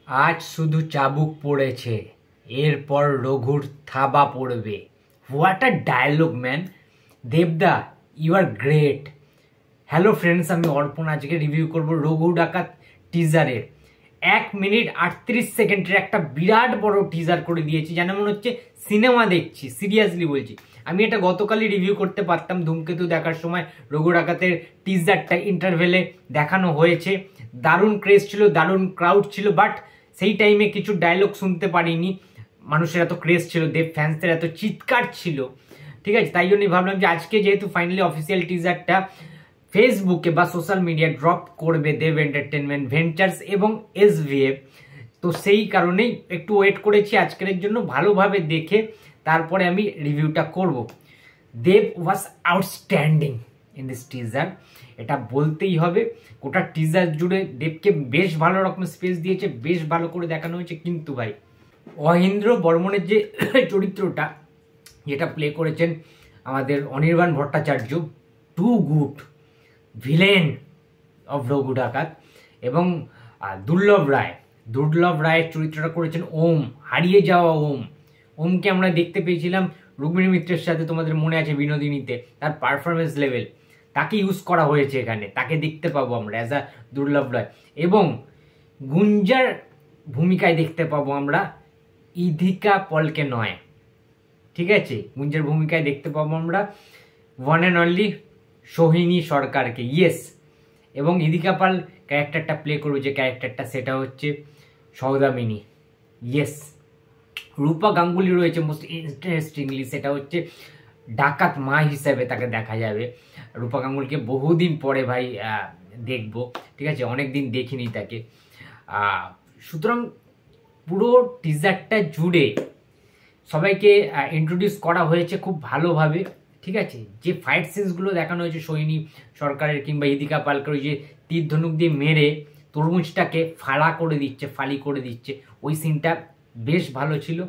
আজ শুধু চাবুক পড়েছে, এরপর রঘুর থাবা পড়বে। What a dialogue man. দেবদা, you are great. Hello friends, আমি অর্পণ। আজকে রিভিউ করব রঘু ডাকাত টিজারের 1 মিনিট 38 সেকেন্ডের একটা বিরাট বড় টিজার করে দিয়েছি, যেন মনে হচ্ছে সিনেমা দেখছি। সিরিয়াসলি বলছি, আমি এটা গতকালই রিভিউ করতে পারতাম। ধূমকেতু দেখার সময় রঘু ডাকাতের টিজারটা ইন্টারভেলে দেখানো হয়েছে। দারুণ ক্রেজ ছিল, দারুণ ক্রাউড ছিল, বাট সেই টাইমে কিছু ডায়লগ শুনতে পারিনি। মানুষের এত ক্রেজ ছিল, দেব ফ্যান্সদের এত চিৎকার ছিল, ঠিক আছে। তাই জন্যই ভাবলাম যে আজকে যেহেতু ফাইনালি অফিসিয়াল টিজারটা ফেসবুকে বা সোশ্যাল মিডিয়া ড্রপ করবে দেব এন্টারটেনমেন্ট ভেঞ্চার্স এবং এসভিএফ, তো সেই কারণেই একটু ওয়েট করেছি আজকের জন্য। ভালোভাবে দেখে তারপরে আমি রিভিউটা করব। Dev was outstanding in this teaser, এটা বলতেই হবে। গোটা টিজার জুড়ে দেবকে বেশ ভালো রকম স্পেস দিয়েছে, বেশ ভালো করে দেখানো হয়েছে। কিন্তু ভাই, অহিন্দ্র বর্মনের যে চরিত্রটা যেটা প্লে করেছেন আমাদের Anirban Bhattacharya, too good villain of Raghu Dakat. এবং দুর্লভ রায়ের চরিত্রটা করেছেন ওম, হারিয়ে যাওয়া ওমকে আমরা দেখতে পেয়েছিলাম রুক্মিণী মিত্রের সাথে, তোমাদের মনে আছে বিনোদিনীতে। তার পারফরমেন্স লেভেল, তাকে ইউজ করা হয়েছে এখানে, তাকে দেখতে পাবো আমরা অ্যাজ আ দুর্লভ রায়। এবং গুঞ্জার ভূমিকায় দেখতে পাবো আমরা ইধিকা পলকে নয়, ঠিক আছে। গুঞ্জার ভূমিকায় দেখতে পাবো আমরা ওয়ান অ্যান্ড অনলি সোহিনী সরকারকে, ইয়েস। এবং ইধিকা পাল ক্যারেক্টারটা প্লে করবে, যে ক্যারেক্টারটা সেটা হচ্ছে সৌদামিনী, ইয়েস। রূপা গাঙ্গুলি রয়েছে মোস্ট ইন্টারেস্টিংলি, সেটা হচ্ছে ডাকাত মা হিসাবে তাকে দেখা যাবে। রূপা গাঙ্গুলিকে বহুদিন পরে ভাই দেখবো, ঠিক আছে, অনেক দিন দেখিনি তাকে। সুতরাং পুরো টিজারটা জুড়ে সবাইকে ইন্ট্রোডিউস করা হয়েছে খুব ভালোভাবে, ঠিক আছে। যে ফাইট সিনসগুলো দেখানো হয়েছে সোহিনী সরকারের কিংবা ইদিকা পালকের, ওই যে তীর ধনুক দিয়ে মেরে তরমুজটাকে ফালি করে দিচ্ছে, ওই সিনটা বেশ ভালো ছিল।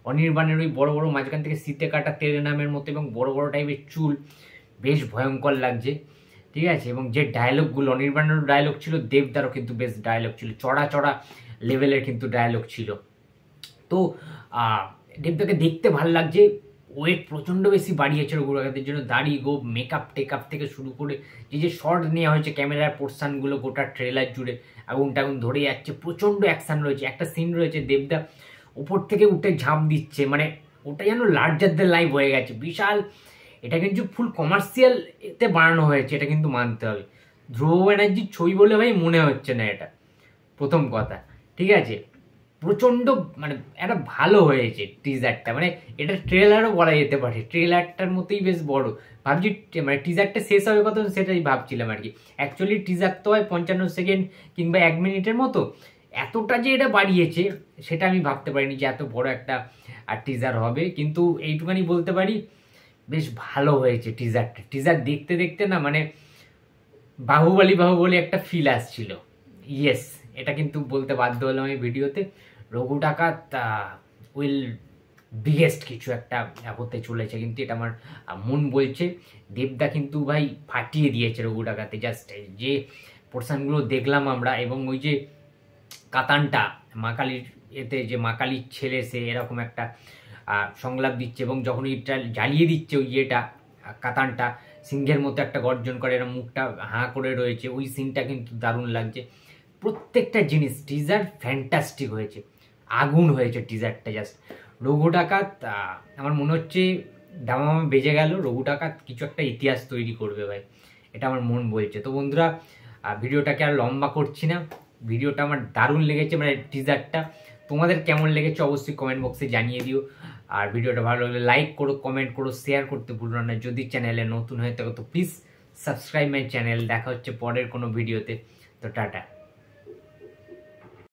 অনির্বাণের ওই বড় বড় মাঝখান থেকে শীতে কাটা তেরে নামের মতো এবং বড় বড় টাইপের চুল, বেশ ভয়ঙ্কর লাগছে, ঠিক আছে। এবং যে ডায়লগগুলো, অনির্বাণেরও ডায়লগ ছিল, দেবদারও কিন্তু বেশ ডায়লগ ছিল, চড়া চড়া লেভেলের কিন্তু ডায়লগ ছিল। তো দেবদাকে দেখতে ভালো লাগছে। ওয়েট প্রচণ্ড বেশি বাড়িয়েছে রঘু ডাকাতের জন্য। দাড়ি গোপ, মেকআপ টেকআপ থেকে শুরু করে যে শর্ট নেওয়া হয়েছে ক্যামেরার পোর্শনগুলো গোটা ট্রেলার জুড়ে, আগুন টাগুন ধরে যাচ্ছে, প্রচণ্ড অ্যাকশান রয়েছে। একটা সিন রয়েছে দেবদা উপর থেকে উঠে ঝাঁপ দিচ্ছে, মানে ওটা যেন লার্জার দ্যান লাইফ হয়ে গেছে, বিশাল। এটা কিন্তু ফুল কমার্শিয়াল এতে বানানো হয়েছে, এটা কিন্তু মানতে হবে। ধ্রুব ব্যানার্জির ছবি বলে ভাই মনে হচ্ছে না এটা, প্রথম কথা, ঠিক আছে। প্রচণ্ড মানে একটা ভালো হয়েছে টিজারটা, মানে এটা ট্রেলারও বলা যেতে পারে, ট্রেলারটার মতোই বেশ বড়। ভাবছি মানে টিজারটা শেষ হবে কত, সেটাই ভাবছিলাম আর কি। অ্যাকচুয়ালি টিজার তো হয় 55 সেকেন্ড কিংবা 1 মিনিটের মতো, এতটা যে এটা বাড়িয়েছে সেটা আমি ভাবতে পারিনি যে এত বড় একটা টিজার হবে। কিন্তু এইটুখানি বলতে পারি, বেশ ভালো হয়েছে টিজারটা। টিজার দেখতে দেখতে না মানে বাহুবলী একটা ফিল আসছিল, ইয়েস। এটা কিন্তু বলতে বাধ্য হলাম এই ভিডিওতে। রঘু ডাকাত উইল বিগেস্ট কিছু একটা হতে চলেছে, কিন্তু এটা আমার মন বলছে। দেবদা কিন্তু ভাই ফাটিয়ে দিয়েছে রঘু ডাকাতে, জাস্ট যে পোর্শনগুলো দেখলাম আমরা। এবং ওই যে কাতানটা মা কালীর এতে, যে মা কালীর ছেলে সে এরকম একটা সংলাপ দিচ্ছে, এবং যখন এটা জ্বালিয়ে দিচ্ছে ওই ইয়েটা, কাতানটা সিংহের মতো একটা গর্জন করে, এরকম মুখটা হাঁ করে রয়েছে, ওই সিনটা কিন্তু দারুণ লাগছে। প্রত্যেকটা জিনিস টিজার ফ্যান্টাস্টিক হয়েছে, আগুন হয়েছে টিজারটা জাস্ট। রঘু ডাকাত আমার মনে হচ্ছে দামামা বেজে গেল, রঘু ডাকাত কিছু একটা ইতিহাস তৈরি করবে ভাই, এটা আমার মন বলছে। তো বন্ধুরা, ভিডিওটাকে আর লম্বা করছি না, ভিডিওটা আমার দারুণ লেগেছে, মানে টিজারটা। তোমাদের কেমন লেগেছে অবশ্যই কমেন্ট বক্সে জানিয়ে দিও। আর ভিডিওটা ভালো লাগলে লাইক করো, কমেন্ট করো, শেয়ার করতে ভুলো না। যদি চ্যানেলে নতুন হয়ে থাকো তো প্লিজ সাবস্ক্রাইব মাই চ্যানেল। দেখা হচ্ছে পরের কোনো ভিডিওতে। তো টাটা।